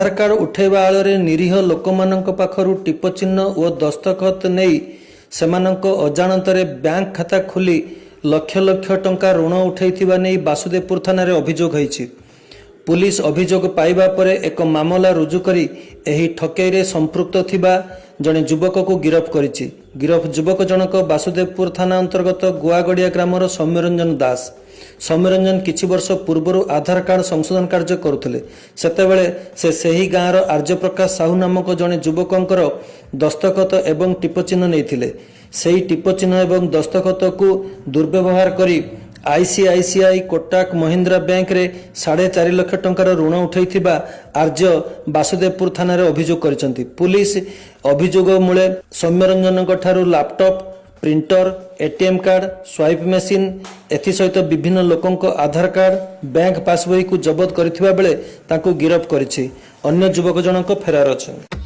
आधार card उठेबा आଳରେ निरीह लोकମାନଙ୍କ पाखରୁ tip चिन्ह ଓ दस्तखत ନେଇ ସେମାନଙ୍କ ଅଜାଣତରେ ବ୍ୟାଙ୍କ ଖାତା ଖୋଲି ଲକ୍ଷ ଲକ୍ଷ ଟଙ୍କା ଋଣ ଉଠାଇଥିବା ନେଇ ବାସୁଦେବପୁର ଥାନାରେ ଅଭିଯୋଗ ହୋଇଛି। पुलिस अभियोग पाइबा परे एक मामला रुजु करी एही ठकेईरे संपृक्त थिबा जणे युवक को गिरफ करिछि। गिरफ युवक जनक बासुदेवपुर थाना अंतर्गत गुआगड़िया ग्रामर सौम्यरंजन दास। सौम्यरंजन किछि वर्ष पूर्व आधार कार्ड संशोधन कार्य करुथिले। सेतेबेले से सही गाँवर आर्य प्रकाश साहू नामक जणे युवकंकर दस्तखत एवं टिप चिन्ह नैथिले। सेही टिप चिन्ह एवं दस्तखत को दुर्व्यवहार करी आईसीआईसीआई कोटक महिंद्रा बैंक रे 4.5 लाख टंकार ऋण उठाइथिबा आर्य बासुदेवपुर थाना रे अभियोग करिसंती। पुलिस अभियोग मूले सौम्यरंजन ठारू laptop printer ATM card swipe machine एथि सहित विभिन्न लोकंक आधार कार्ड बैंक पासबुक को जबत करिथिबा बेले ताकू गिरफ करिछि। अन्य युवक जनक फेरार अछन।